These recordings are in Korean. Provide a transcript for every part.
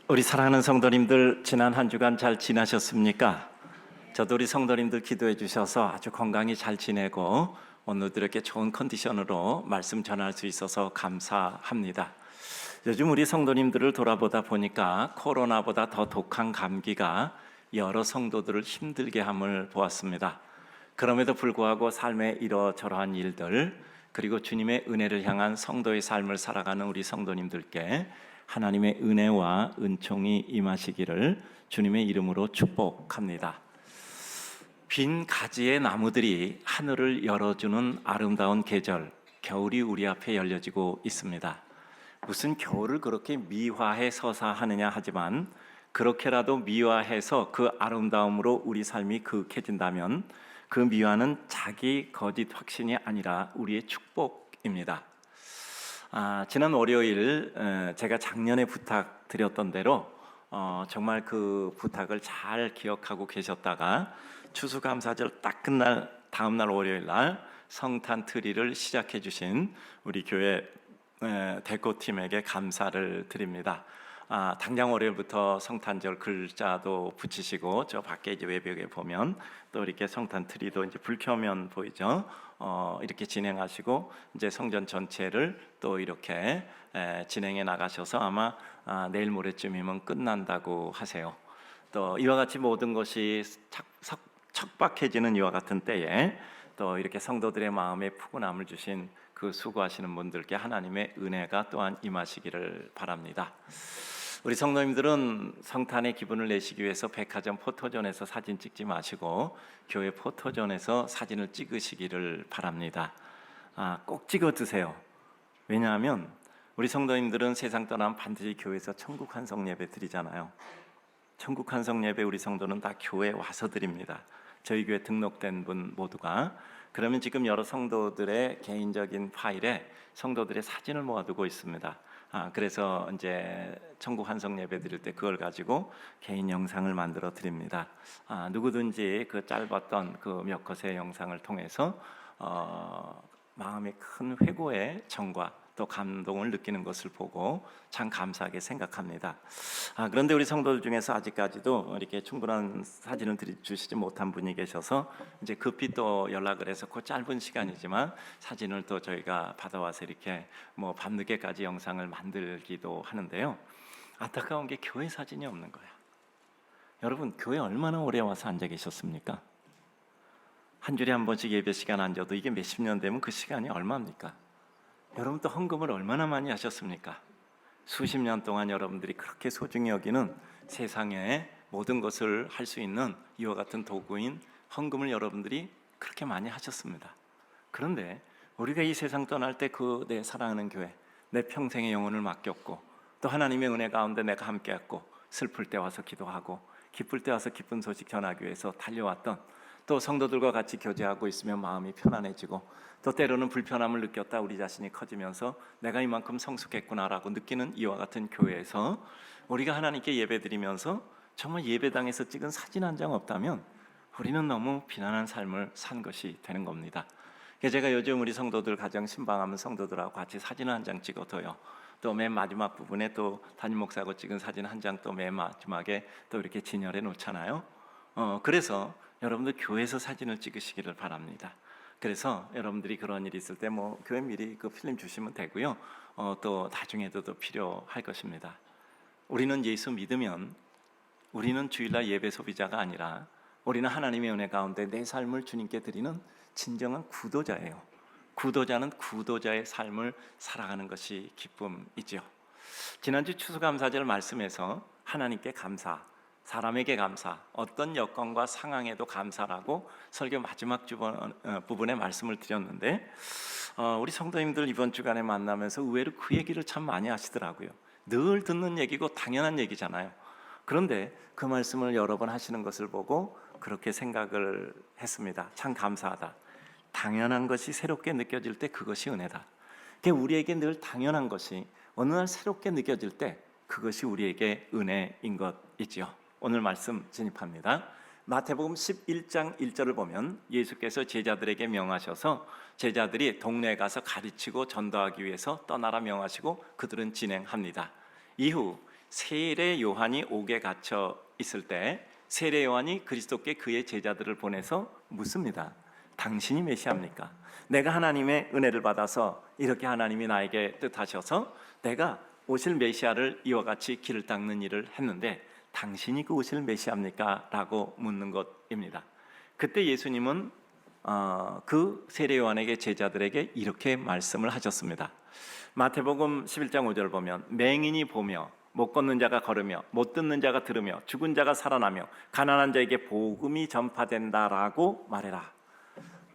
우리 사랑하는 성도님들, 지난 한 주간 잘 지나셨습니까? 저도 우리 성도님들 기도해 주셔서 아주 건강히 잘 지내고 오늘도 이렇게 좋은 컨디션으로 말씀 전할 수 있어서 감사합니다. 요즘 우리 성도님들을 돌아보다 보니까 코로나보다 더 독한 감기가 여러 성도들을 힘들게 함을 보았습니다. 그럼에도 불구하고 삶의 이러저러한 일들, 그리고 주님의 은혜를 향한 성도의 삶을 살아가는 우리 성도님들께 하나님의 은혜와 은총이 임하시기를 주님의 이름으로 축복합니다. 빈 가지의 나무들이 하늘을 열어주는 아름다운 계절, 겨울이 우리 앞에 열려지고 있습니다. 무슨 겨울을 그렇게 미화해 서사하느냐 하지만 그렇게라도 미화해서 그 아름다움으로 우리 삶이 그윽해진다면 그 미화는 자기 거짓 확신이 아니라 우리의 축복입니다. 지난 월요일 제가 작년에 부탁드렸던 대로 정말 그 부탁을 잘 기억하고 계셨다가 추수감사절 딱 끝날 다음날 월요일 날 성탄 트리를 시작해 주신 우리 교회 대표팀에게 감사를 드립니다. 당장 월요일부터 성탄절 글자도 붙이시고 저 밖에 이제 외벽에 보면 또 이렇게 성탄 트리도 이제 불 켜면 보이죠. 이렇게 진행하시고 이제 성전 전체를 또 이렇게 진행해 나가셔서 아마 내일 모레쯤이면 끝난다고 하세요. 또 이와 같이 모든 것이 척박해지는 이와 같은 때에 또 이렇게 성도들의 마음에 푸근함을 주신 그 수고하시는 분들께 하나님의 은혜가 또한 임하시기를 바랍니다. 우리 성도님들은 성탄의 기분을 내시기 위해서 백화점 포토존에서 사진 찍지 마시고 교회 포토존에서 사진을 찍으시기를 바랍니다. 꼭 찍어 두세요. 왜냐하면 우리 성도님들은 세상 떠나면 반드시 교회에서 천국 환송 예배 드리잖아요. 천국 환송 예배 우리 성도는 다 교회에 와서 드립니다. 저희 교회 등록된 분 모두가. 그러면 지금 여러 성도들의 개인적인 파일에 성도들의 사진을 모아두고 있습니다. 그래서 이제 천국 환송 예배 드릴 때 그걸 가지고 개인 영상을 만들어 드립니다. 누구든지 그 짧았던 그 몇 컷의 영상을 통해서 마음의 큰 회고의 정과 또 감동을 느끼는 것을 보고 참 감사하게 생각합니다. 그런데 우리 성도들 중에서 아직까지도 이렇게 충분한 사진을 주시지 못한 분이 계셔서 이제 급히 또 연락을 해서 그 짧은 시간이지만 사진을 또 저희가 받아와서 이렇게 뭐 밤늦게까지 영상을 만들기도 하는데요. 안타까운 게 교회 사진이 없는 거야. 여러분 교회 얼마나 오래 와서 앉아 계셨습니까? 한 주에 한 번씩 예배 시간 앉아도 이게 몇십 년 되면 그 시간이 얼마입니까? 여러분 또 헌금을 얼마나 많이 하셨습니까? 수십 년 동안 여러분들이 그렇게 소중히 여기는 세상의 모든 것을 할 수 있는 이와 같은 도구인 헌금을 여러분들이 그렇게 많이 하셨습니다. 그런데 우리가 이 세상 떠날 때 그 내 사랑하는 교회, 내 평생의 영혼을 맡겼고 또 하나님의 은혜 가운데 내가 함께했고 슬플 때 와서 기도하고 기쁠 때 와서 기쁜 소식 전하기 위해서 달려왔던 또 성도들과 같이 교제하고 있으면 마음이 편안해지고 또 때로는 불편함을 느꼈다 우리 자신이 커지면서 내가 이만큼 성숙했구나라고 느끼는 이와 같은 교회에서 우리가 하나님께 예배드리면서 정말 예배당에서 찍은 사진 한 장 없다면 우리는 너무 비난한 삶을 산 것이 되는 겁니다. 제가 요즘 우리 성도들 가정 신방하면 성도들하고 같이 사진 한 장 찍어둬요. 또 맨 마지막 부분에 또 담임 목사하고 찍은 사진 한 장 또 맨 마지막에 또 이렇게 진열해 놓잖아요. 그래서 여러분들 교회에서 사진을 찍으시기를 바랍니다. 그래서 여러분들이 그런 일이 있을 때 뭐 교회 미리 그 필름 주시면 되고요. 또 나중에도 또 필요할 것입니다. 우리는 예수 믿으면 우리는 주일날 예배 소비자가 아니라 우리는 하나님의 은혜 가운데 내 삶을 주님께 드리는 진정한 구도자예요. 구도자는 구도자의 삶을 살아가는 것이 기쁨이죠. 지난주 추수감사절 말씀에서 하나님께 감사, 사람에게 감사, 어떤 여건과 상황에도 감사라고 설교 마지막 부분에 말씀을 드렸는데 우리 성도님들 이번 주간에 만나면서 의외로 그 얘기를 참 많이 하시더라고요. 늘 듣는 얘기고 당연한 얘기잖아요. 그런데 그 말씀을 여러 번 하시는 것을 보고 그렇게 생각을 했습니다. 참 감사하다. 당연한 것이 새롭게 느껴질 때 그것이 은혜다. 우리에게 늘 당연한 것이 어느 날 새롭게 느껴질 때 그것이 우리에게 은혜인 것이지요. 오늘 말씀 진입합니다. 마태복음 11장 1절을 보면 예수께서 제자들에게 명하셔서 제자들이 동네에 가서 가르치고 전도하기 위해서 떠나라 명하시고 그들은 진행합니다. 이후 세례 요한이 옥에 갇혀 있을 때 세례 요한이 그리스도께 그의 제자들을 보내서 묻습니다. 당신이 메시아입니까? 내가 하나님의 은혜를 받아서 이렇게 하나님이 나에게 뜻하셔서 내가 오실 메시아를 이와 같이 길을 닦는 일을 했는데 당신이 그 오실 메시아입니까? 라고 묻는 것입니다. 그때 예수님은 그 세례 요한에게 제자들에게 이렇게 말씀을 하셨습니다. 마태복음 11장 5절 보면 맹인이 보며 못 걷는 자가 걸으며 못 듣는 자가 들으며 죽은 자가 살아나며 가난한 자에게 복음이 전파된다라고 말해라.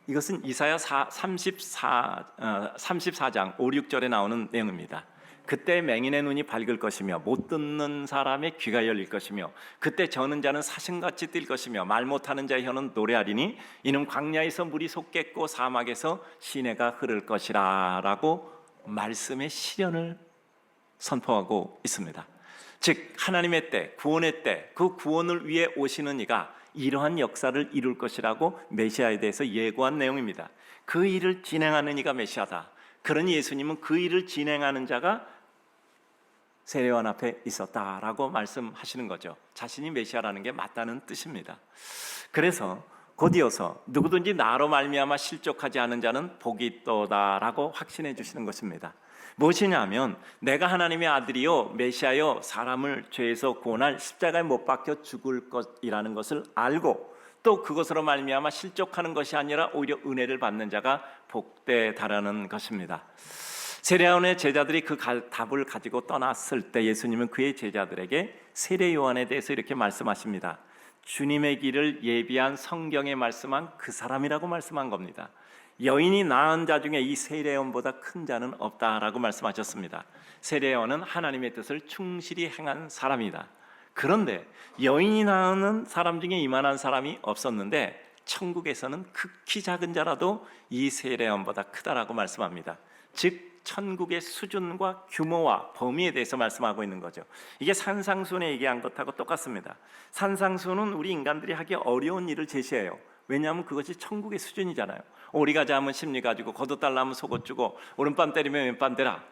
이것은 이사야 34장 5, 6절에 나오는 내용입니다. 그때 맹인의 눈이 밝을 것이며 못 듣는 사람의 귀가 열릴 것이며 그때 저는 자는 사슴같이 뛸 것이며 말 못하는 자의 혀는 노래하리니 이는 광야에서 물이 솟겠고 사막에서 시내가 흐를 것이라 라고 말씀의 실현을 선포하고 있습니다. 즉 하나님의 때, 구원의 때, 그 구원을 위해 오시는 이가 이러한 역사를 이룰 것이라고 메시아에 대해서 예고한 내용입니다. 그 일을 진행하는 이가 메시아다. 그러니 예수님은 그 일을 진행하는 자가 세례요한 앞에 있었다라고 말씀하시는 거죠. 자신이 메시아라는 게 맞다는 뜻입니다. 그래서 곧이어서 누구든지 나로 말미암아 실족하지 않은 자는 복이 있도다라고 확신해 주시는 것입니다. 무엇이냐면 내가 하나님의 아들이요 메시아요 사람을 죄에서 구원할 십자가에 못 박혀 죽을 것이라는 것을 알고 또 그것으로 말미암아 실족하는 것이 아니라 오히려 은혜를 받는 자가 복되다라는 것입니다. 세례요한의 제자들이 그 답을 가지고 떠났을 때 예수님은 그의 제자들에게 세례 요한에 대해서 이렇게 말씀하십니다. 주님의 길을 예비한 성경에 말씀한 그 사람이라고 말씀한 겁니다. 여인이 낳은 자 중에 이 세례 요한보다 큰 자는 없다라고 말씀하셨습니다. 세례 요한은 하나님의 뜻을 충실히 행한 사람이다. 그런데 여인이 낳은 사람 중에 이만한 사람이 없었는데 천국에서는 극히 작은 자라도 이 세례 요한보다 크다라고 말씀합니다. 즉 천국의 수준과 규모와 범위에 대해서 말씀하고 있는 거죠. 이게 산상수훈에 얘기한 것하고 똑같습니다. 산상수훈은 우리 인간들이 하기 어려운 일을 제시해요. 왜냐하면 그것이 천국의 수준이잖아요. 오리가 잡으면 심리 가지고 걷어달라면 속옷 주고 오른밤 때리면 왼밤 대라.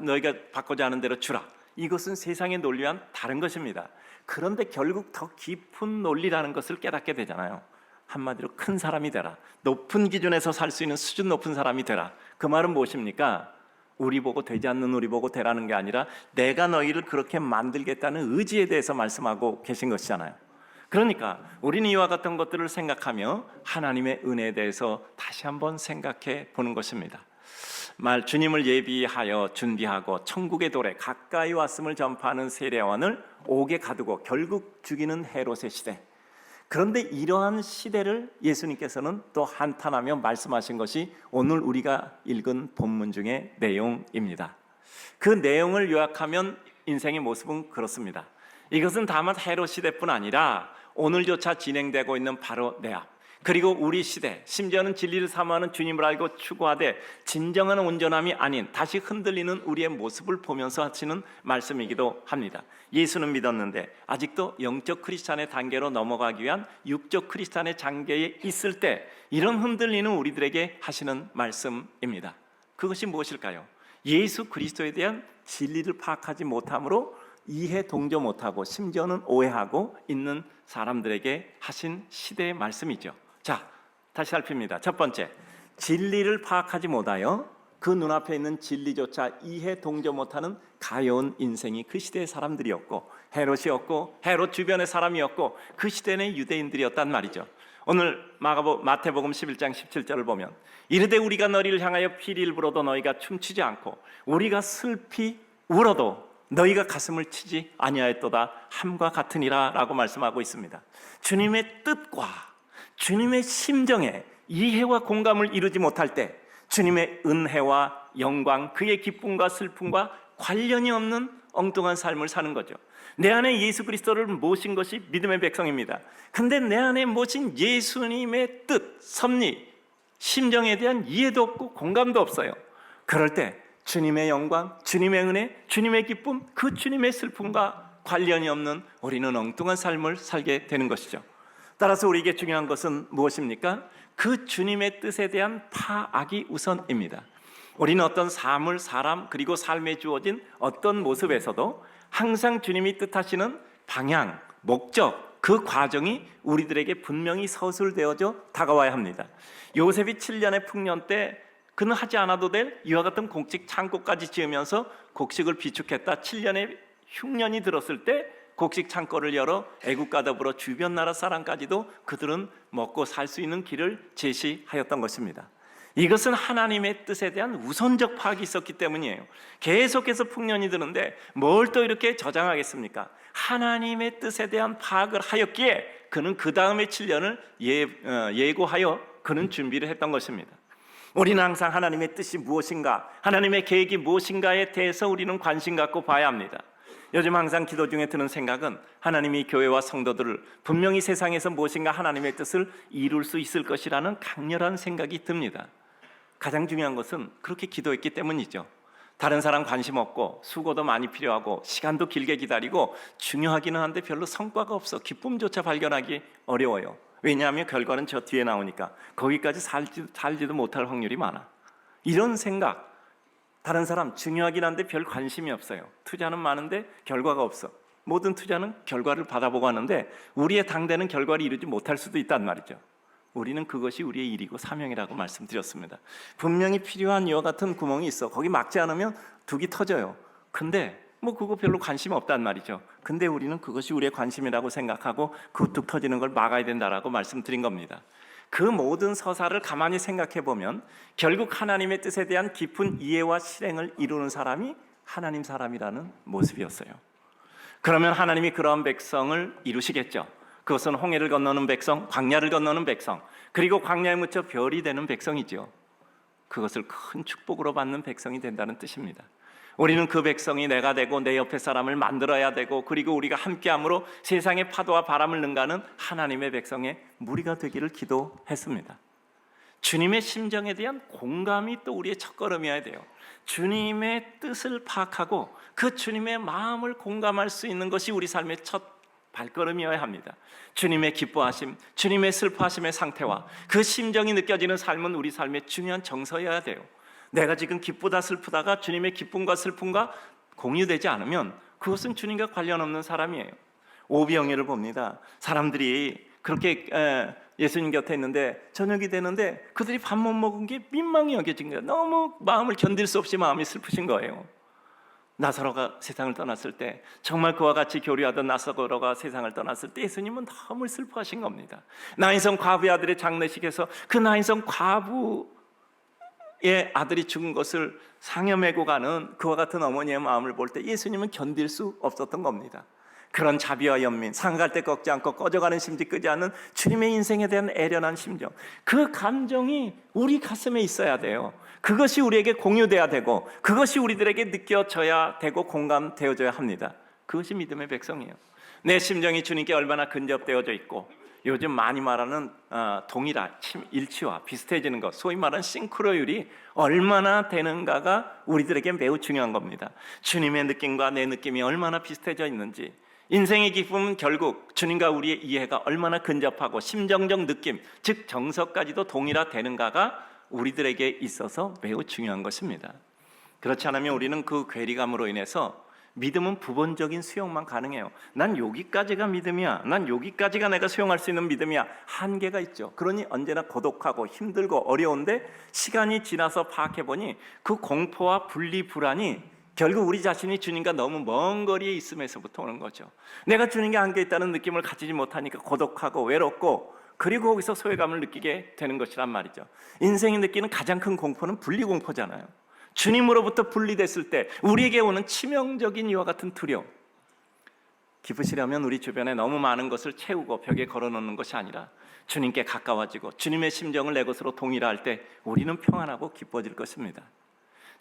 너희가 받고자 하는 대로 주라. 이것은 세상의 논리와는 다른 것입니다. 그런데 결국 더 깊은 논리라는 것을 깨닫게 되잖아요. 한마디로 큰 사람이 되라. 높은 기준에서 살 수 있는 수준 높은 사람이 되라. 그 말은 무엇입니까? 우리 보고 되지 않는 우리 보고 되라는 게 아니라 내가 너희를 그렇게 만들겠다는 의지에 대해서 말씀하고 계신 것이잖아요. 그러니까 우리는 이와 같은 것들을 생각하며 하나님의 은혜에 대해서 다시 한번 생각해 보는 것입니다. 주님을 예비하여 준비하고 천국의 도래 가까이 왔음을 전파하는 세례요한을 옥에 가두고 결국 죽이는 헤롯의 시대. 그런데 이러한 시대를 예수님께서는 또 한탄하며 말씀하신 것이 오늘 우리가 읽은 본문 중의 내용입니다. 그 내용을 요약하면 인생의 모습은 그렇습니다. 이것은 다만 헤롯 시대뿐 아니라 오늘조차 진행되고 있는 바로 내 앞, 그리고 우리 시대, 심지어는 진리를 사모하는 주님을 알고 추구하되 진정한 온전함이 아닌 다시 흔들리는 우리의 모습을 보면서 하시는 말씀이기도 합니다. 예수는 믿었는데 아직도 영적 크리스찬의 단계로 넘어가기 위한 육적 크리스찬의 단계에 있을 때 이런 흔들리는 우리들에게 하시는 말씀입니다. 그것이 무엇일까요? 예수 그리스도에 대한 진리를 파악하지 못함으로 이해 동조 못하고 심지어는 오해하고 있는 사람들에게 하신 시대의 말씀이죠. 자, 다시 살핍니다. 첫 번째, 진리를 파악하지 못하여 그 눈앞에 있는 진리조차 이해 동조 못하는 가여운 인생이 그 시대의 사람들이었고 헤롯이었고 헤롯 주변의 사람이었고 그 시대는 유대인들이었단 말이죠. 오늘 마태복음 11장 17절을 보면 이르되 우리가 너희를 향하여 피리를 불어도 너희가 춤추지 않고 우리가 슬피 울어도 너희가 가슴을 치지 아니하였도다 함과 같으니라 라고 말씀하고 있습니다. 주님의 뜻과 주님의 심정에 이해와 공감을 이루지 못할 때 주님의 은혜와 영광, 그의 기쁨과 슬픔과 관련이 없는 엉뚱한 삶을 사는 거죠. 내 안에 예수 그리스도를 모신 것이 믿음의 백성입니다. 근데 내 안에 모신 예수님의 뜻, 섭리, 심정에 대한 이해도 없고 공감도 없어요. 그럴 때 주님의 영광, 주님의 은혜, 주님의 기쁨, 그 주님의 슬픔과 관련이 없는 우리는 엉뚱한 삶을 살게 되는 것이죠. 따라서 우리에게 중요한 것은 무엇입니까? 그 주님의 뜻에 대한 파악이 우선입니다. 우리는 어떤 사물, 사람, 그리고 삶에 주어진 어떤 모습에서도 항상 주님이 뜻하시는 방향, 목적, 그 과정이 우리들에게 분명히 서술되어져 다가와야 합니다. 요셉이 7년의 풍년 때 그는 하지 않아도 될 이와 같은 곡식 창고까지 지으면서 곡식을 비축했다. 7년의 흉년이 들었을 때 곡식 창고를 열어 애국과 더불어 주변 나라 사람까지도 그들은 먹고 살 수 있는 길을 제시하였던 것입니다. 이것은 하나님의 뜻에 대한 우선적 파악이 있었기 때문이에요. 계속해서 풍년이 드는데 뭘 또 이렇게 저장하겠습니까? 하나님의 뜻에 대한 파악을 하였기에 그는 그 다음에 7년을 예고하여 그는 준비를 했던 것입니다. 우리는 항상 하나님의 뜻이 무엇인가, 하나님의 계획이 무엇인가에 대해서 우리는 관심 갖고 봐야 합니다. 요즘 항상 기도 중에 드는 생각은 하나님이 교회와 성도들을 분명히 세상에서 무엇인가 하나님의 뜻을 이룰 수 있을 것이라는 강렬한 생각이 듭니다. 가장 중요한 것은 그렇게 기도했기 때문이죠. 다른 사람 관심 없고 수고도 많이 필요하고 시간도 길게 기다리고 중요하기는 한데 별로 성과가 없어 기쁨조차 발견하기 어려워요. 왜냐하면 결과는 저 뒤에 나오니까 거기까지 살지도 못할 확률이 많아. 이런 생각, 다른 사람 중요하긴 한데 별 관심이 없어요. 투자는 많은데 결과가 없어. 모든 투자는 결과를 받아보고 하는데 우리의 당대는 결과를 이루지 못할 수도 있단 말이죠. 우리는 그것이 우리의 일이고 사명이라고 말씀드렸습니다. 분명히 필요한 이와 같은 구멍이 있어. 거기 막지 않으면 둑이 터져요. 근데 그거 별로 관심 없단 말이죠. 근데 우리는 그것이 우리의 관심이라고 생각하고 그 둑 터지는 걸 막아야 된다라고 말씀드린 겁니다. 그 모든 서사를 가만히 생각해 보면 결국 하나님의 뜻에 대한 깊은 이해와 실행을 이루는 사람이 하나님 사람이라는 모습이었어요. 그러면 하나님이 그러한 백성을 이루시겠죠. 그것은 홍해를 건너는 백성, 광야를 건너는 백성, 그리고 광야에 묻혀 별이 되는 백성이죠. 그것을 큰 축복으로 받는 백성이 된다는 뜻입니다. 우리는 그 백성이 내가 되고 내 옆에 사람을 만들어야 되고 그리고 우리가 함께함으로 세상의 파도와 바람을 능가하는 하나님의 백성의 무리가 되기를 기도했습니다. 주님의 심정에 대한 공감이 또 우리의 첫걸음이어야 돼요. 주님의 뜻을 파악하고 그 주님의 마음을 공감할 수 있는 것이 우리 삶의 첫 발걸음이어야 합니다. 주님의 기뻐하심, 주님의 슬퍼하심의 상태와 그 심정이 느껴지는 삶은 우리 삶의 중요한 정서여야 돼요. 내가 지금 기쁘다 슬프다가 주님의 기쁨과 슬픔과 공유되지 않으면 그것은 주님과 관련 없는 사람이에요. 오병이어를 봅니다. 사람들이 그렇게 예수님 곁에 있는데 저녁이 되는데 그들이 밥 못 먹은 게 민망히 여겨진 거예요. 너무 마음을 견딜 수 없이 마음이 슬프신 거예요. 나사로가 세상을 떠났을 때, 정말 그와 같이 교류하던 나사로가 세상을 떠났을 때 예수님은 너무 슬퍼하신 겁니다. 나인성 과부의 아들의 장례식에서 그 나인성 과부의 아들이 죽은 것을 상여매고 가는 그와 같은 어머니의 마음을 볼 때 예수님은 견딜 수 없었던 겁니다. 그런 자비와 연민, 상갈 때 꺾지 않고 꺼져가는 심지 끄지 않는 주님의 인생에 대한 애련한 심정, 그 감정이 우리 가슴에 있어야 돼요. 그것이 우리에게 공유돼야 되고 그것이 우리들에게 느껴져야 되고 공감되어져야 합니다. 그것이 믿음의 백성이에요. 내 심정이 주님께 얼마나 근접되어져 있고 요즘 많이 말하는 동일화, 일치와 비슷해지는 것, 소위 말하는 싱크로율이 얼마나 되는가가 우리들에게 매우 중요한 겁니다. 주님의 느낌과 내 느낌이 얼마나 비슷해져 있는지, 인생의 기쁨은 결국 주님과 우리의 이해가 얼마나 근접하고 심정적 느낌, 즉 정서까지도 동일화되는가가 우리들에게 있어서 매우 중요한 것입니다. 그렇지 않으면 우리는 그 괴리감으로 인해서 믿음은 부분적인 수용만 가능해요. 난 여기까지가 믿음이야, 난 여기까지가 내가 수용할 수 있는 믿음이야. 한계가 있죠. 그러니 언제나 고독하고 힘들고 어려운데 시간이 지나서 파악해보니 그 공포와 분리 불안이 결국 우리 자신이 주님과 너무 먼 거리에 있음에서부터 오는 거죠. 내가 주님과 함께 있다는 느낌을 가지지 못하니까 고독하고 외롭고 그리고 거기서 소외감을 느끼게 되는 것이란 말이죠. 인생이 느끼는 가장 큰 공포는 분리공포잖아요. 주님으로부터 분리됐을 때 우리에게 오는 치명적인 이와 같은 두려움. 기쁘시려면 우리 주변에 너무 많은 것을 채우고 벽에 걸어놓는 것이 아니라 주님께 가까워지고 주님의 심정을 내 것으로 동일할 때 우리는 평안하고 기뻐질 것입니다.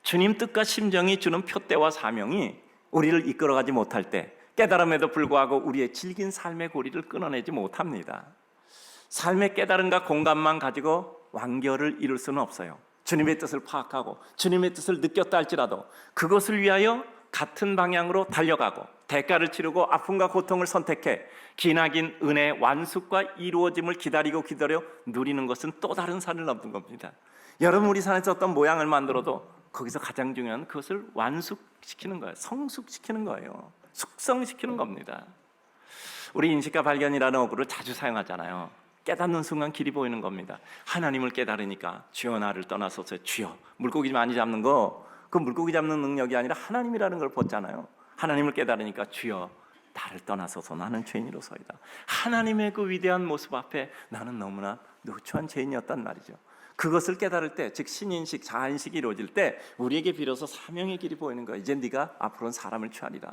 주님 뜻과 심정이 주는 표대와 사명이 우리를 이끌어가지 못할 때 깨달음에도 불구하고 우리의 질긴 삶의 고리를 끊어내지 못합니다. 삶의 깨달음과 공감만 가지고 완결을 이룰 수는 없어요. 주님의 뜻을 파악하고 주님의 뜻을 느꼈다 할지라도 그것을 위하여 같은 방향으로 달려가고 대가를 치르고 아픔과 고통을 선택해 기나긴 은혜 완숙과 이루어짐을 기다려 누리는 것은 또 다른 산을 넘는 겁니다. 여러분, 우리 산에서 어떤 모양을 만들어도 거기서 가장 중요한 그것을 완숙시키는 거예요. 성숙시키는 거예요. 숙성시키는 겁니다. 우리 인식과 발견이라는 어구를 자주 사용하잖아요. 깨닫는 순간 길이 보이는 겁니다. 하나님을 깨달으니까 주여 나를 떠나소서. 주여, 물고기 많이 잡는 거, 그 물고기 잡는 능력이 아니라 하나님이라는 걸 봤잖아요. 하나님을 깨달으니까 주여 나를 떠나소서, 나는 죄인이로소이다. 하나님의 그 위대한 모습 앞에 나는 너무나 누추한 죄인이었단 말이죠. 그것을 깨달을 때, 즉 신인식, 자아인식이 이루어질 때 우리에게 비로소 사명의 길이 보이는 거예요. 이제 네가 앞으로는 사람을 취하리라.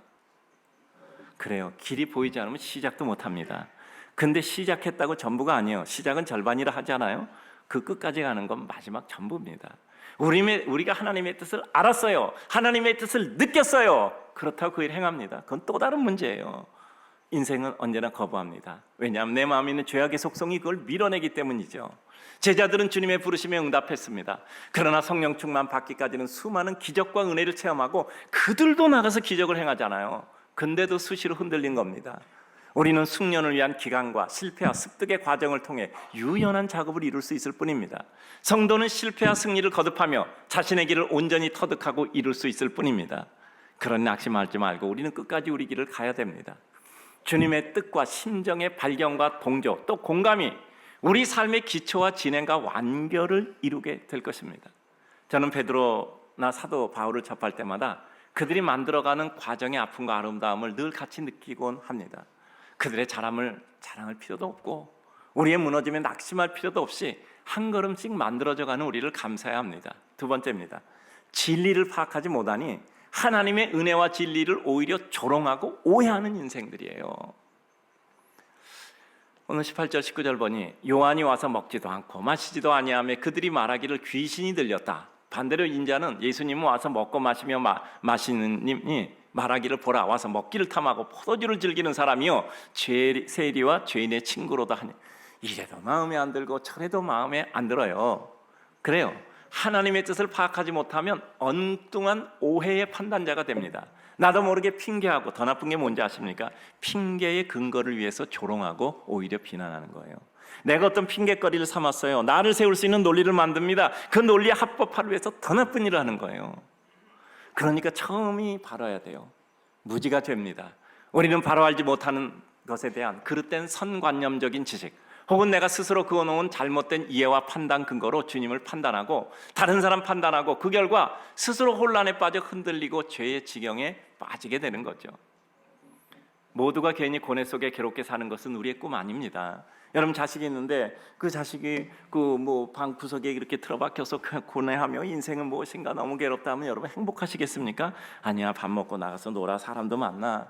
그래요. 길이 보이지 않으면 시작도 못합니다. 근데 시작했다고 전부가 아니에요. 시작은 절반이라 하잖아요. 그 끝까지 가는 건 마지막 전부입니다. 우리가 하나님의 뜻을 알았어요. 하나님의 뜻을 느꼈어요. 그렇다고 그 일 행합니다. 그건 또 다른 문제예요. 인생은 언제나 거부합니다. 왜냐하면 내 마음에 있는 죄악의 속성이 그걸 밀어내기 때문이죠. 제자들은 주님의 부르심에 응답했습니다. 그러나 성령 충만 받기까지는 수많은 기적과 은혜를 체험하고 그들도 나가서 기적을 행하잖아요. 근데도 수시로 흔들린 겁니다. 우리는 숙련을 위한 기간과 실패와 습득의 과정을 통해 유연한 작업을 이룰 수 있을 뿐입니다. 성도는 실패와 승리를 거듭하며 자신의 길을 온전히 터득하고 이룰 수 있을 뿐입니다. 그런 낙심하지 말고 우리는 끝까지 우리 길을 가야 됩니다. 주님의 뜻과 심정의 발견과 동조, 또 공감이 우리 삶의 기초와 진행과 완결을 이루게 될 것입니다. 저는 베드로나 사도 바울을 접할 때마다 그들이 만들어가는 과정의 아픔과 아름다움을 늘 같이 느끼곤 합니다. 그들의 자랑을 자랑할 필요도 없고 우리의 무너짐에 낙심할 필요도 없이 한 걸음씩 만들어져가는 우리를 감사해야 합니다. 두 번째입니다. 진리를 파악하지 못하니 하나님의 은혜와 진리를 오히려 조롱하고 오해하는 인생들이에요. 오늘 18절 19절 보니 요한이 와서 먹지도 않고 마시지도 아니하며 그들이 말하기를 귀신이 들렸다. 반대로 인자는 예수님은 와서 먹고 마시며 마시는 님이 말하기를 보라, 와서 먹기를 탐하고 포도주를 즐기는 사람이요 세리와 죄인의 친구로다 하니, 이래도 마음에 안 들고 저래도 마음에 안 들어요. 그래요. 하나님의 뜻을 파악하지 못하면 엉뚱한 오해의 판단자가 됩니다. 나도 모르게 핑계하고, 더 나쁜 게 뭔지 아십니까? 핑계의 근거를 위해서 조롱하고 오히려 비난하는 거예요. 내가 어떤 핑계거리를 삼았어요. 나를 세울 수 있는 논리를 만듭니다. 그 논리에 합법화를 위해서 더 나쁜 일을 하는 거예요. 그러니까 처음이 바라야 돼요. 무지가 됩니다. 우리는 바로 알지 못하는 것에 대한 그릇된 선관념적인 지식, 혹은 내가 스스로 그어놓은 잘못된 이해와 판단 근거로 주님을 판단하고 다른 사람 판단하고 그 결과 스스로 혼란에 빠져 흔들리고 죄의 지경에 빠지게 되는 거죠. 모두가 괜히 고뇌 속에 괴롭게 사는 것은 우리의 꿈 아닙니다. 여러분 자식이 있는데 그 자식이 방 구석에 이렇게 틀어박혀서 고뇌하며 인생은 무엇인가 너무 괴롭다 하면 여러분 행복하시겠습니까? 아니야, 밥 먹고 나가서 놀아, 사람도 만나.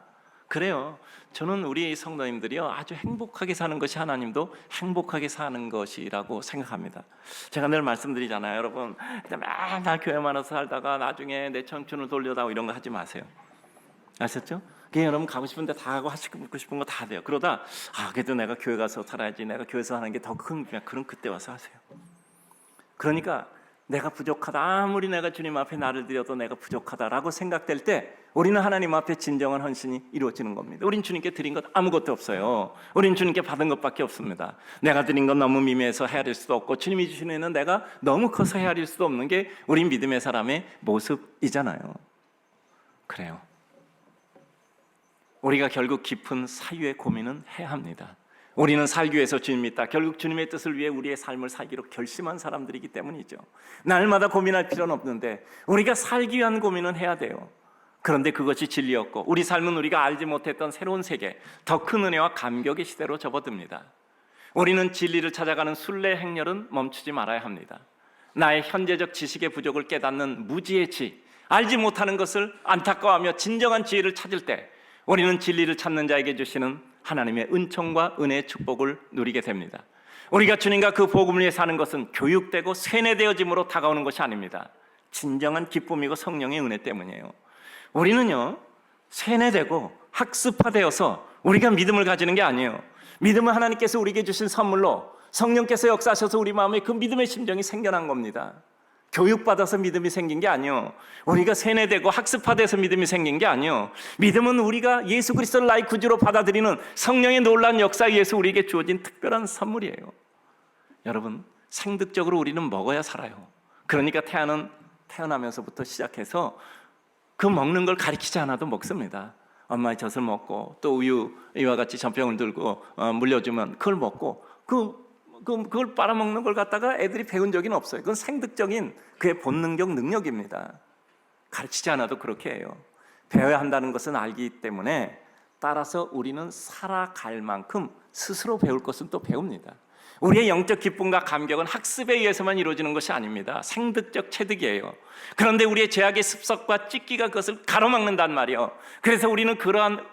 그래요. 저는 우리 성도님들이요 아주 행복하게 사는 것이 하나님도 행복하게 사는 것이라고 생각합니다. 제가 늘 말씀드리잖아요. 여러분 맨날 교회만 와서 살다가 나중에 내 청춘을 돌려다오 이런 거 하지 마세요. 아셨죠? 그냥 여러분 가고 싶은데 다 하고 하시고 싶은 거 다 돼요. 그러다 그래도 내가 교회 가서 살아야지, 내가 교회에서 하는 게 더 큰 그냥 그럼 그때 와서 하세요. 그러니까 내가 부족하다, 아무리 내가 주님 앞에 나를 드려도 내가 부족하다라고 생각될 때 우리는 하나님 앞에 진정한 헌신이 이루어지는 겁니다. 우린 주님께 드린 것 아무것도 없어요. 우린 주님께 받은 것밖에 없습니다. 내가 드린 건 너무 미미해서 헤아릴 수도 없고 주님이 주시는 애는 내가 너무 커서 헤아릴 수도 없는 게 우린 믿음의 사람의 모습이잖아요. 그래요. 우리가 결국 깊은 사유의 고민은 해야 합니다. 우리는 살기 위해서 주님 믿다. 결국 주님의 뜻을 위해 우리의 삶을 살기로 결심한 사람들이기 때문이죠. 날마다 고민할 필요는 없는데 우리가 살기 위한 고민은 해야 돼요. 그런데 그것이 진리였고 우리 삶은 우리가 알지 못했던 새로운 세계, 더 큰 은혜와 감격의 시대로 접어듭니다. 우리는 진리를 찾아가는 순례 행렬은 멈추지 말아야 합니다. 나의 현재적 지식의 부족을 깨닫는 무지의 지, 알지 못하는 것을 안타까워하며 진정한 지혜를 찾을 때 우리는 진리를 찾는 자에게 주시는 하나님의 은총과 은혜의 축복을 누리게 됩니다. 우리가 주님과 그 복음을 위해 사는 것은 교육되고 세뇌되어짐으로 다가오는 것이 아닙니다. 진정한 기쁨이고 성령의 은혜 때문이에요. 우리는요 세뇌되고 학습화되어서 우리가 믿음을 가지는 게 아니에요. 믿음은 하나님께서 우리에게 주신 선물로 성령께서 역사하셔서 우리 마음에 그 믿음의 심정이 생겨난 겁니다. 교육받아서 믿음이 생긴 게 아니요, 우리가 세뇌되고 학습화돼서 믿음이 생긴 게 아니요, 믿음은 우리가 예수 그리스도를 나의 구주로 받아들이는 성령의 놀라운 역사에 의해서 우리에게 주어진 특별한 선물이에요. 여러분 생득적으로 우리는 먹어야 살아요. 그러니까 태어나면서부터 시작해서 그 먹는 걸 가리키지 않아도 먹습니다. 엄마의 젖을 먹고 또 우유 이와 같이 젖병을 들고 물려주면 그걸 먹고 그걸 빨아먹는 걸 갖다가 애들이 배운 적은 없어요. 그건 생득적인 그의 본능적 능력입니다. 가르치지 않아도 그렇게 해요. 배워야 한다는 것은 알기 때문에 따라서 우리는 살아갈 만큼 스스로 배울 것은 또 배웁니다. 우리의 영적 기쁨과 감격은 학습에 의해서만 이루어지는 것이 아닙니다. 생득적 체득이에요. 그런데 우리의 죄악의 습성과 찢기가 그것을 가로막는단 말이에요. 그래서 우리는 그러한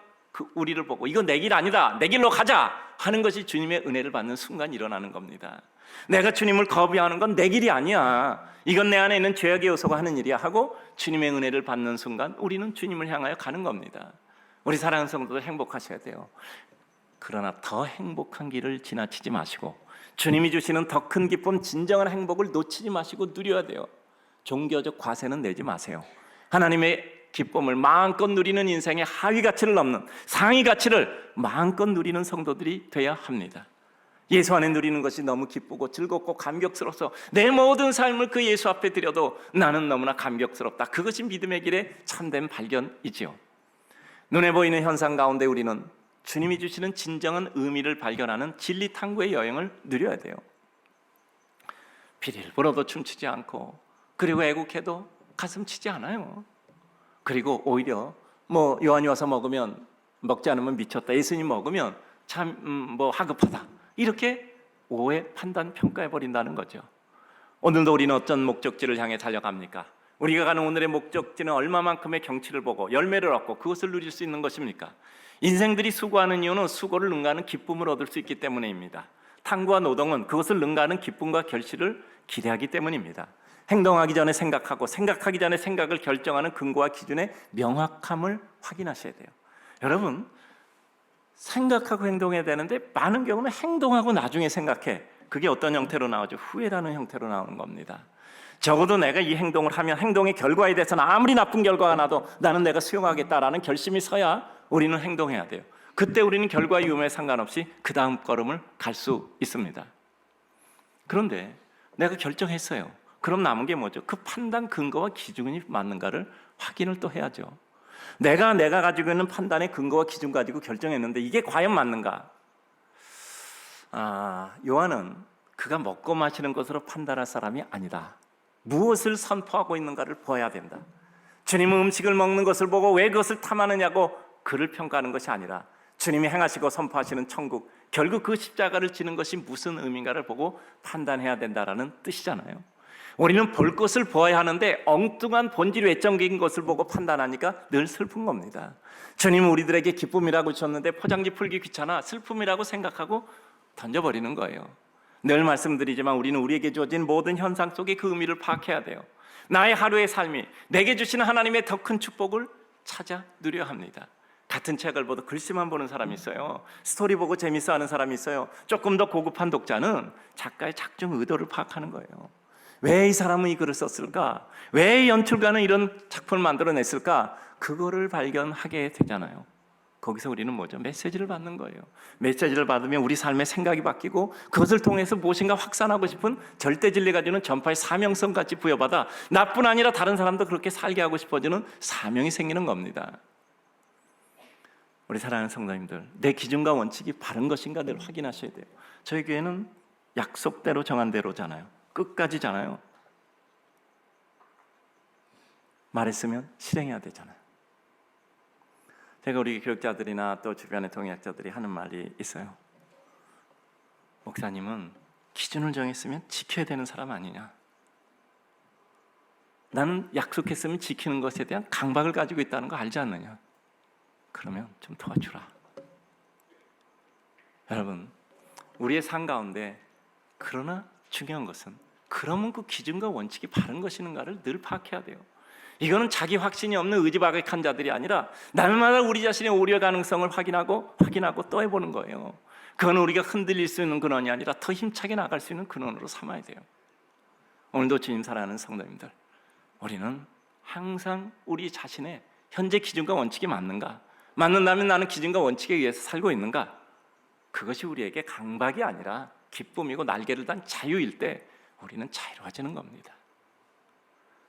우리를 보고 이거 내 길 아니다, 내 길로 가자 하는 것이 주님의 은혜를 받는 순간 일어나는 겁니다. 내가 주님을 거부하는 건 내 길이 아니야, 이건 내 안에 있는 죄악의 요소가 하는 일이야 하고 주님의 은혜를 받는 순간 우리는 주님을 향하여 가는 겁니다. 우리 사랑하는 성도들 행복하셔야 돼요. 그러나 더 행복한 길을 지나치지 마시고 주님이 주시는 더 큰 기쁨, 진정한 행복을 놓치지 마시고 누려야 돼요. 종교적 과세는 내지 마세요. 하나님의 기쁨을 마음껏 누리는 인생의 하위 가치를 넘는 상위 가치를 마음껏 누리는 성도들이 돼야 합니다. 예수 안에 누리는 것이 너무 기쁘고 즐겁고 감격스러워서 내 모든 삶을 그 예수 앞에 드려도 나는 너무나 감격스럽다. 그것이 믿음의 길의 참된 발견이지요. 눈에 보이는 현상 가운데 우리는 주님이 주시는 진정한 의미를 발견하는 진리 탐구의 여행을 누려야 돼요. 피리를 불어도 춤추지 않고, 그리고 애국해도 가슴 치지 않아요. 그리고 오히려 요한이 와서 먹지 않으면 미쳤다, 예수님 먹으면 참 하급하다, 이렇게 오해, 판단, 평가해 버린다는 거죠. 오늘도 우리는 어떤 목적지를 향해 달려갑니까? 우리가 가는 오늘의 목적지는 얼마만큼의 경치를 보고 열매를 얻고 그것을 누릴 수 있는 것입니까? 인생들이 수고하는 이유는 수고를 능가하는 기쁨을 얻을 수 있기 때문입니다. 탐구와 노동은 그것을 능가하는 기쁨과 결실을 기대하기 때문입니다. 행동하기 전에 생각하고 생각하기 전에 생각을 결정하는 근거와 기준의 명확함을 확인하셔야 돼요. 여러분, 생각하고 행동해야 되는데 많은 경우는 행동하고 나중에 생각해. 그게 어떤 형태로 나오죠? 후회라는 형태로 나오는 겁니다. 적어도 내가 이 행동을 하면 행동의 결과에 대해서는 아무리 나쁜 결과가 나도 나는 내가 수용하겠다라는 결심이 서야 우리는 행동해야 돼요. 그때 우리는 결과 유무에 상관없이 그 다음 걸음을 갈 수 있습니다. 그런데 내가 결정했어요. 그럼 남은 게 뭐죠? 그 판단 근거와 기준이 맞는가를 확인을 또 해야죠. 내가 가지고 있는 판단의 근거와 기준 가지고 결정했는데 이게 과연 맞는가? 요한은 그가 먹고 마시는 것으로 판단할 사람이 아니다. 무엇을 선포하고 있는가를 보아야 된다. 주님은 음식을 먹는 것을 보고 왜 그것을 탐하느냐고 그를 평가하는 것이 아니라 주님이 행하시고 선포하시는 천국, 결국 그 십자가를 지는 것이 무슨 의미인가를 보고 판단해야 된다라는 뜻이잖아요. 우리는 볼 것을 보아야 하는데 엉뚱한 본질 외적인 것을 보고 판단하니까 늘 슬픈 겁니다. 주님은 우리들에게 기쁨이라고 주셨는데 포장지 풀기 귀찮아 슬픔이라고 생각하고 던져버리는 거예요. 늘 말씀드리지만 우리는 우리에게 주어진 모든 현상 속에 그 의미를 파악해야 돼요. 나의 하루의 삶이 내게 주시는 하나님의 더 큰 축복을 찾아 누려야 합니다. 같은 책을 보도 글씨만 보는 사람이 있어요. 스토리 보고 재밌어하는 사람이 있어요. 조금 더 고급한 독자는 작가의 작중 의도를 파악하는 거예요. 왜 이 사람은 이 글을 썼을까? 왜 연출가는 이런 작품을 만들어냈을까? 그거를 발견하게 되잖아요. 거기서 우리는 뭐죠? 메시지를 받는 거예요. 메시지를 받으면 우리 삶의 생각이 바뀌고 그것을 통해서 무엇인가 확산하고 싶은 절대 진리가 주는 전파의 사명성같이 부여받아 나뿐 아니라 다른 사람도 그렇게 살게 하고 싶어지는 사명이 생기는 겁니다. 우리 사랑하는 성도님들, 내 기준과 원칙이 바른 것인가 늘 확인하셔야 돼요. 저희 교회는 약속대로 정한 대로잖아요. 끝까지잖아요. 말했으면 실행해야 되잖아요. 제가 우리 교육자들이나 또 주변의 동역자들이 하는 말이 있어요. 목사님은 기준을 정했으면 지켜야 되는 사람 아니냐? 나는 약속했으면 지키는 것에 대한 강박을 가지고 있다는 거 알지 않느냐? 그러면 좀 도와주라. 여러분, 우리의 삶 가운데 그러나 중요한 것은 그러면 그 기준과 원칙이 바른 것인가를 늘 파악해야 돼요. 이거는 자기 확신이 없는 의지박약한 자들이 아니라 날마다 우리 자신의 오류의 가능성을 확인하고 또 해보는 거예요. 그건 우리가 흔들릴 수 있는 근원이 아니라 더 힘차게 나갈 수 있는 근원으로 삼아야 돼요. 오늘도 주님 사랑하는 성도님들, 우리는 항상 우리 자신의 현재 기준과 원칙이 맞는가? 맞는다면 나는 기준과 원칙에 의해서 살고 있는가? 그것이 우리에게 강박이 아니라 기쁨이고 날개를 단 자유일 때 우리는 자유로워지는 겁니다.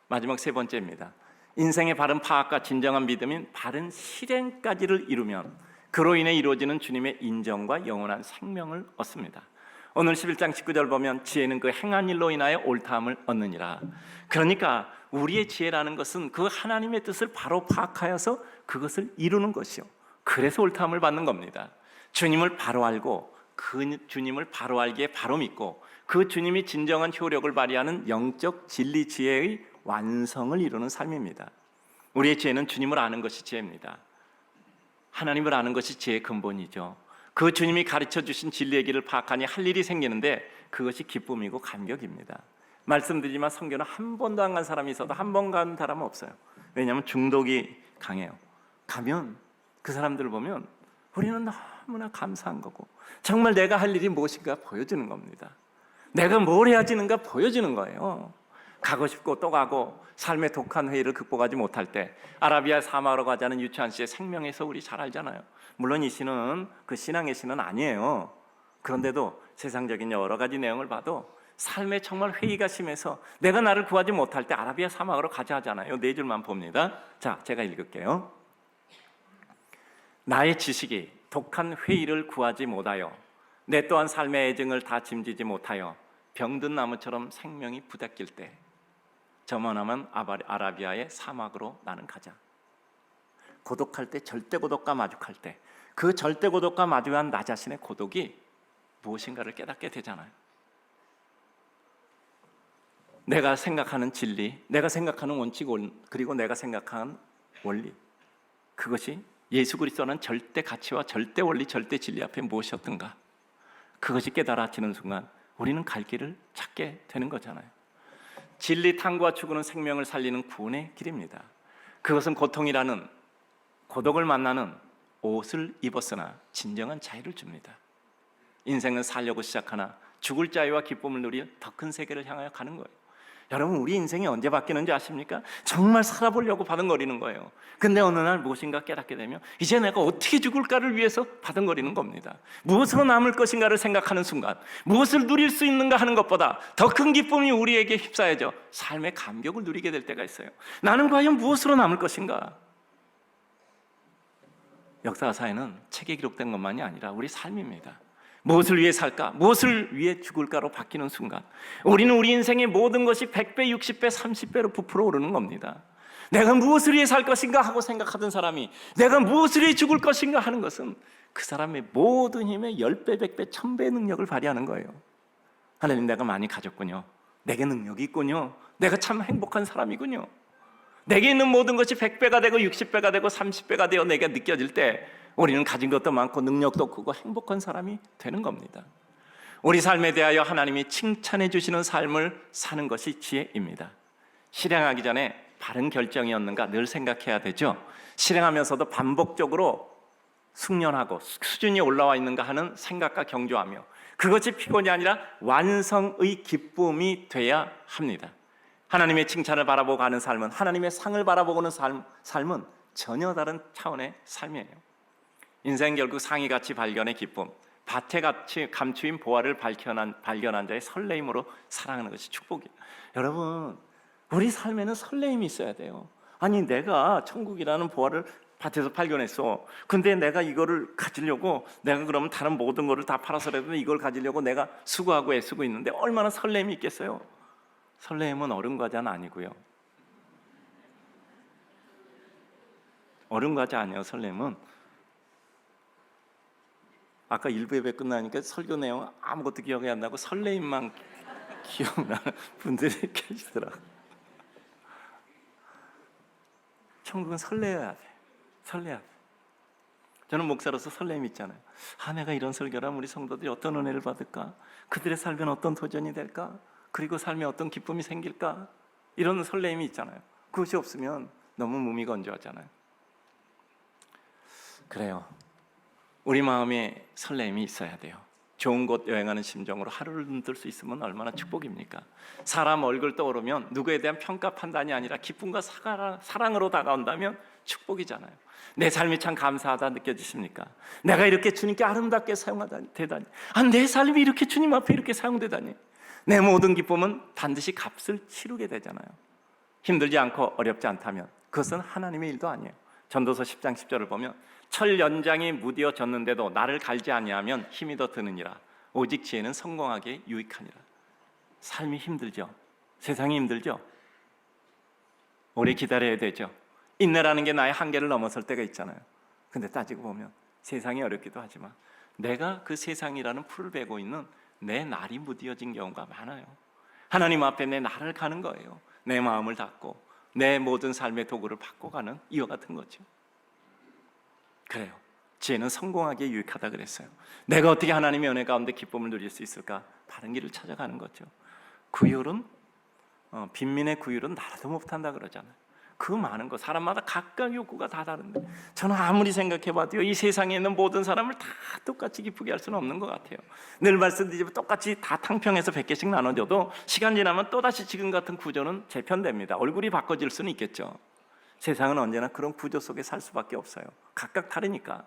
마지막 세 번째입니다. 인생의 바른 파악과 진정한 믿음인 바른 실행까지를 이루면 그로 인해 이루어지는 주님의 인정과 영원한 생명을 얻습니다. 오늘 11장 19절 보면 지혜는 그 행한 일로 인하여 옳다함을 얻느니라. 그러니까 우리의 지혜라는 것은 그 하나님의 뜻을 바로 파악하여서 그것을 이루는 것이요, 그래서 옳다함을 받는 겁니다. 주님을 바로 알고 그 주님을 바로 알기에 바로 믿고 그 주님이 진정한 효력을 발휘하는 영적 진리 지혜의 완성을 이루는 삶입니다. 우리의 지혜는 주님을 아는 것이 지혜입니다. 하나님을 아는 것이 지혜의 근본이죠. 그 주님이 가르쳐 주신 진리의 길을 파악하니 할 일이 생기는데 그것이 기쁨이고 감격입니다. 말씀드리지만 성교는 한 번도 안 간 사람이 있어도 한 번 간 사람은 없어요. 왜냐하면 중독이 강해요. 가면 그 사람들을 보면 우리는 너무나 감사한 거고 정말 내가 할 일이 무엇인가 보여주는 겁니다. 내가 뭘 해야 지는가 보여주는 거예요. 가고 싶고 또 가고 삶의 독한 회의를 극복하지 못할 때 아라비아 사막으로 가자는 유치한 씨의 생명에서 우리 잘 알잖아요. 물론 이 시는 그 신앙의 시는 아니에요. 그런데도 세상적인 여러 가지 내용을 봐도 삶에 정말 회의가 심해서 내가 나를 구하지 못할 때 아라비아 사막으로 가자 하잖아요. 네 줄만 봅니다. 자, 제가 읽을게요. 나의 지식이 독한 회의를 구하지 못하여 내 또한 삶의 애증을 다 짐지지 못하여 병든 나무처럼 생명이 부닥길 때 저만하면 아라비아의 사막으로 나는 가자. 고독할 때, 절대 고독과 마주할 때 그 절대 고독과 마주한 나 자신의 고독이 무엇인가를 깨닫게 되잖아요. 내가 생각하는 진리, 내가 생각하는 원칙, 그리고 내가 생각하는 원리, 그것이 예수 그리스도는 절대 가치와 절대 원리, 절대 진리 앞에 무엇이었던가, 그것이 깨달아지는 순간 우리는 갈 길을 찾게 되는 거잖아요. 진리 탐구와 추구는 생명을 살리는 구원의 길입니다. 그것은 고통이라는 고독을 만나는 옷을 입었으나 진정한 자유를 줍니다. 인생은 살려고 시작하나 죽을 자유와 기쁨을 누릴 더 큰 세계를 향하여 가는 거예요. 여러분, 우리 인생이 언제 바뀌는지 아십니까? 정말 살아보려고 바둥거리는 거예요. 근데 어느 날 무엇인가 깨닫게 되면 이제 내가 어떻게 죽을까를 위해서 바둥거리는 겁니다. 무엇으로 남을 것인가를 생각하는 순간 무엇을 누릴 수 있는가 하는 것보다 더 큰 기쁨이 우리에게 휩싸여져 삶의 감격을 누리게 될 때가 있어요. 나는 과연 무엇으로 남을 것인가? 역사사에는 책에 기록된 것만이 아니라 우리 삶입니다. 무엇을 위해 살까? 무엇을 위해 죽을까로 바뀌는 순간 우리는 우리 인생의 모든 것이 100배, 60배, 30배로 부풀어 오르는 겁니다. 내가 무엇을 위해 살 것인가 하고 생각하던 사람이 내가 무엇을 위해 죽을 것인가 하는 것은 그 사람의 모든 힘의 10배, 100배, 1000배의 능력을 발휘하는 거예요. 하나님, 내가 많이 가졌군요. 내게 능력이 있군요. 내가 참 행복한 사람이군요. 내게 있는 모든 것이 100배가 되고 60배가 되고 30배가 되어 내게 느껴질 때 우리는 가진 것도 많고 능력도 크고 행복한 사람이 되는 겁니다. 우리 삶에 대하여 하나님이 칭찬해 주시는 삶을 사는 것이 지혜입니다. 실행하기 전에 바른 결정이었는가 늘 생각해야 되죠. 실행하면서도 반복적으로 숙련하고 수준이 올라와 있는가 하는 생각과 경주하며 그것이 피곤이 아니라 완성의 기쁨이 돼야 합니다. 하나님의 칭찬을 바라보고 가는 삶은, 하나님의 상을 바라보고는 삶은 전혀 다른 차원의 삶이에요. 인생 결국 상이 가치 발견의 기쁨, 밭에 같이 감추인 보화를 발견한 자의 설레임으로 살아가는 것이 축복이에요. 여러분, 우리 삶에는 설레임이 있어야 돼요. 아니, 내가 천국이라는 보화를 밭에서 발견했어. 근데 내가 이거를 가지려고, 내가 그러면 다른 모든 거를 다 팔아서라도 이걸 가지려고 내가 수고하고 애쓰고 있는데 얼마나 설레임이 있겠어요? 설레임은 얼음 과자는 아니고요. 얼음 과자 아니에요. 설레임은 아까 1부 예배 끝나니까 설교 내용 아무것도 기억이 안 나고 설레임만 기억나는 분들이 계시더라고요. 천국은 설레야 돼. 설레야 돼. 저는 목사로서 설렘이 있잖아요. 내가 이런 설교를 하면 우리 성도들이 어떤 은혜를 받을까? 그들의 삶엔 어떤 도전이 될까? 그리고 삶에 어떤 기쁨이 생길까? 이런 설렘이 있잖아요. 그것이 없으면 너무 무미건조하잖아요. 그래요. 우리 마음에 설렘이 있어야 돼요. 좋은 곳 여행하는 심정으로 하루를 눈뜰 수 있으면 얼마나 축복입니까? 사람 얼굴 떠오르면 누구에 대한 평가 판단이 아니라 기쁨과 사랑으로 다가온다면 축복이잖아요. 내 삶이 참 감사하다 느껴지십니까? 내가 이렇게 주님께 아름답게 사용되다니, 내 삶이 이렇게 주님 앞에 이렇게 사용되다니. 내 모든 기쁨은 반드시 값을 치르게 되잖아요. 힘들지 않고 어렵지 않다면 그것은 하나님의 일도 아니에요. 전도서 10장 10절을 보면 철 연장이 무디어졌는데도 나를 갈지 아니하면 힘이 더 드느니라. 오직 지혜는 성공하기에 유익하니라. 삶이 힘들죠. 세상이 힘들죠. 오래 기다려야 되죠. 인내라는 게 나의 한계를 넘어설 때가 있잖아요. 근데 따지고 보면 세상이 어렵기도 하지만 내가 그 세상이라는 풀을 베고 있는 내 날이 무디어진 경우가 많아요. 하나님 앞에 내 날을 가는 거예요. 내 마음을 닫고 내 모든 삶의 도구를 바꿔가는 이와 같은 거죠. 그래요. 지혜는 성공하기에 유익하다 그랬어요. 내가 어떻게 하나님의 은혜 가운데 기쁨을 누릴 수 있을까? 바른 길을 찾아가는 거죠. 구휼은 빈민의 구휼은 나라도 못한다 그러잖아요. 그 많은 거 사람마다 각각 욕구가 다 다른데 저는 아무리 생각해봐도요, 이 세상에 있는 모든 사람을 다 똑같이 기쁘게 할 수는 없는 것 같아요. 늘 말씀드리지만 똑같이 다 탕평해서 100개씩 나눠줘도 시간 지나면 또다시 지금 같은 구조는 재편됩니다. 얼굴이 바꿔질 수는 있겠죠. 세상은 언제나 그런 구조 속에 살 수밖에 없어요. 각각 다르니까.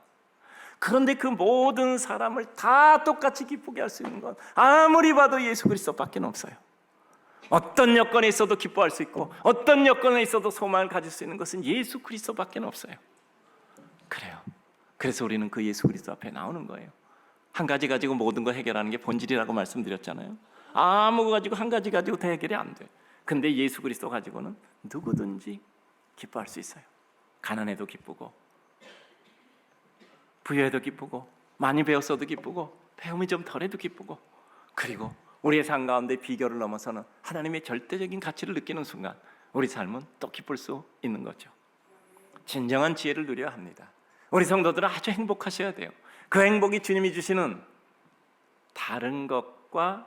그런데 그 모든 사람을 다 똑같이 기쁘게 할 수 있는 건 아무리 봐도 예수 그리스도밖에 없어요. 어떤 여건에 있어도 기뻐할 수 있고 어떤 여건에 있어도 소망을 가질 수 있는 것은 예수 그리스도밖에 없어요. 그래요. 그래서 우리는 그 예수 그리스도 앞에 나오는 거예요. 한 가지 가지고 모든 걸 해결하는 게 본질이라고 말씀드렸잖아요. 아무 거 가지고 한 가지 가지고 다 해결이 안 돼. 근데 예수 그리스도 가지고는 누구든지 기뻐할 수 있어요. 가난해도 기쁘고 부유해도 기쁘고 많이 배웠어도 기쁘고 배움이 좀 덜해도 기쁘고, 그리고 우리의 삶 가운데 비결을 넘어서는 하나님의 절대적인 가치를 느끼는 순간 우리 삶은 또 기쁠 수 있는 거죠. 진정한 지혜를 누려야 합니다. 우리 성도들은 아주 행복하셔야 돼요. 그 행복이 주님이 주시는 다른 것과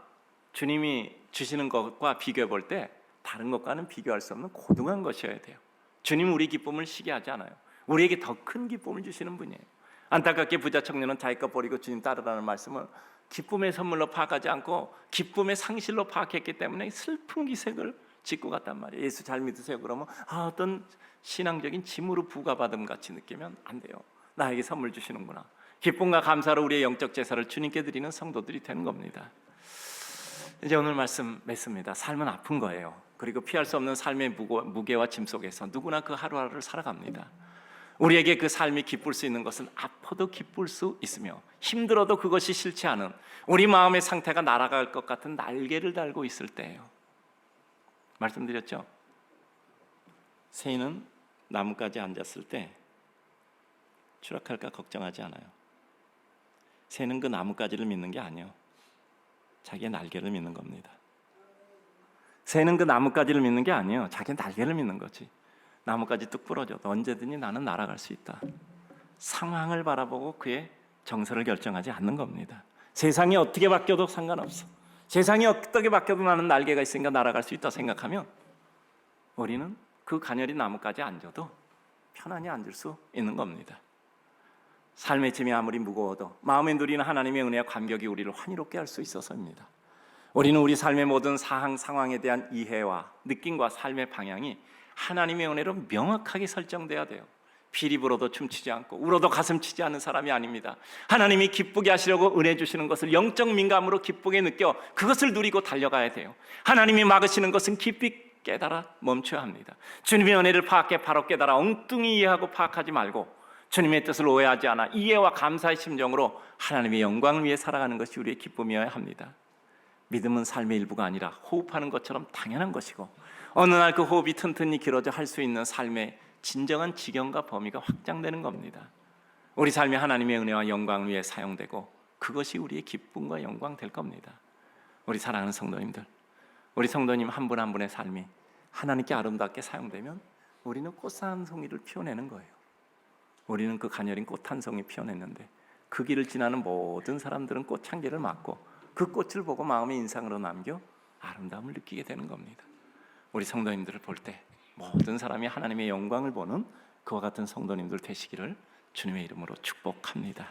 주님이 주시는 것과 비교해 볼 때 다른 것과는 비교할 수 없는 고등한 것이어야 돼요. 주님은 우리 기쁨을 시기하지 않아요. 우리에게 더 큰 기쁨을 주시는 분이에요. 안타깝게 부자 청년은 자기 것 버리고 주님 따르라는 말씀을 기쁨의 선물로 파악하지 않고 기쁨의 상실로 파악했기 때문에 슬픈 기색을 짓고 갔단 말이에요. 예수 잘 믿으세요 그러면 어떤 신앙적인 짐으로 부과받음 같이 느끼면 안 돼요. 나에게 선물 주시는구나. 기쁨과 감사로 우리의 영적 제사를 주님께 드리는 성도들이 되는 겁니다. 이제 오늘 말씀 맺습니다. 삶은 아픈 거예요. 그리고 피할 수 없는 삶의 무게와 짐 속에서 누구나 그 하루하루를 살아갑니다. 우리에게 그 삶이 기쁠 수 있는 것은 아파도 기쁠 수 있으며 힘들어도 그것이 싫지 않은 우리 마음의 상태가 날아갈 것 같은 날개를 달고 있을 때예요. 말씀드렸죠? 새는 나뭇가지에 앉았을 때 추락할까 걱정하지 않아요. 새는 그 나뭇가지를 믿는 게 아니에요. 자기의 날개를 믿는 겁니다. 새는 그 나뭇가지를 믿는 게 아니에요. 자기의 날개를 믿는 거지. 나뭇가지 뚝 부러져도 언제든지 나는 날아갈 수 있다. 상황을 바라보고 그의 정서를 결정하지 않는 겁니다. 세상이 어떻게 바뀌어도 상관없어. 세상이 어떻게 바뀌어도 나는 날개가 있으니까 날아갈 수 있다 생각하면 우리는 그 가녀린 나뭇가지에 앉아도 편안히 앉을 수 있는 겁니다. 삶의 짐이 아무리 무거워도 마음에 누리는 하나님의 은혜와 감격이 우리를 환희롭게 할 수 있어서입니다. 우리는 우리 삶의 모든 사항, 상황에 대한 이해와 느낌과 삶의 방향이 하나님의 은혜로 명확하게 설정돼야 돼요. 피리 불어도 춤추지 않고 울어도 가슴 치지 않는 사람이 아닙니다. 하나님이 기쁘게 하시려고 은혜 주시는 것을 영적 민감으로 기쁘게 느껴 그것을 누리고 달려가야 돼요. 하나님이 막으시는 것은 깊이 깨달아 멈춰야 합니다. 주님의 은혜를 파악해 바로 깨달아 엉뚱히 이해하고 파악하지 말고 주님의 뜻을 오해하지 않아 이해와 감사의 심정으로 하나님의 영광을 위해 살아가는 것이 우리의 기쁨이어야 합니다. 믿음은 삶의 일부가 아니라 호흡하는 것처럼 당연한 것이고 어느 날 그 호흡이 튼튼히 길어져 할 수 있는 삶의 진정한 지경과 범위가 확장되는 겁니다. 우리 삶이 하나님의 은혜와 영광을 위해 사용되고 그것이 우리의 기쁨과 영광 될 겁니다. 우리 사랑하는 성도님들, 우리 성도님 한 분 한 분의 삶이 하나님께 아름답게 사용되면 우리는 꽃 한 송이를 피워내는 거예요. 우리는 그 가녀린 꽃 한 송이 피워냈는데 그 길을 지나는 모든 사람들은 꽃향기를 맡고 그 꽃을 보고 마음의 인상으로 남겨 아름다움을 느끼게 되는 겁니다. 우리 성도님들을 볼 때 모든 사람이 하나님의 영광을 보는 그와 같은 성도님들 되시기를 주님의 이름으로 축복합니다.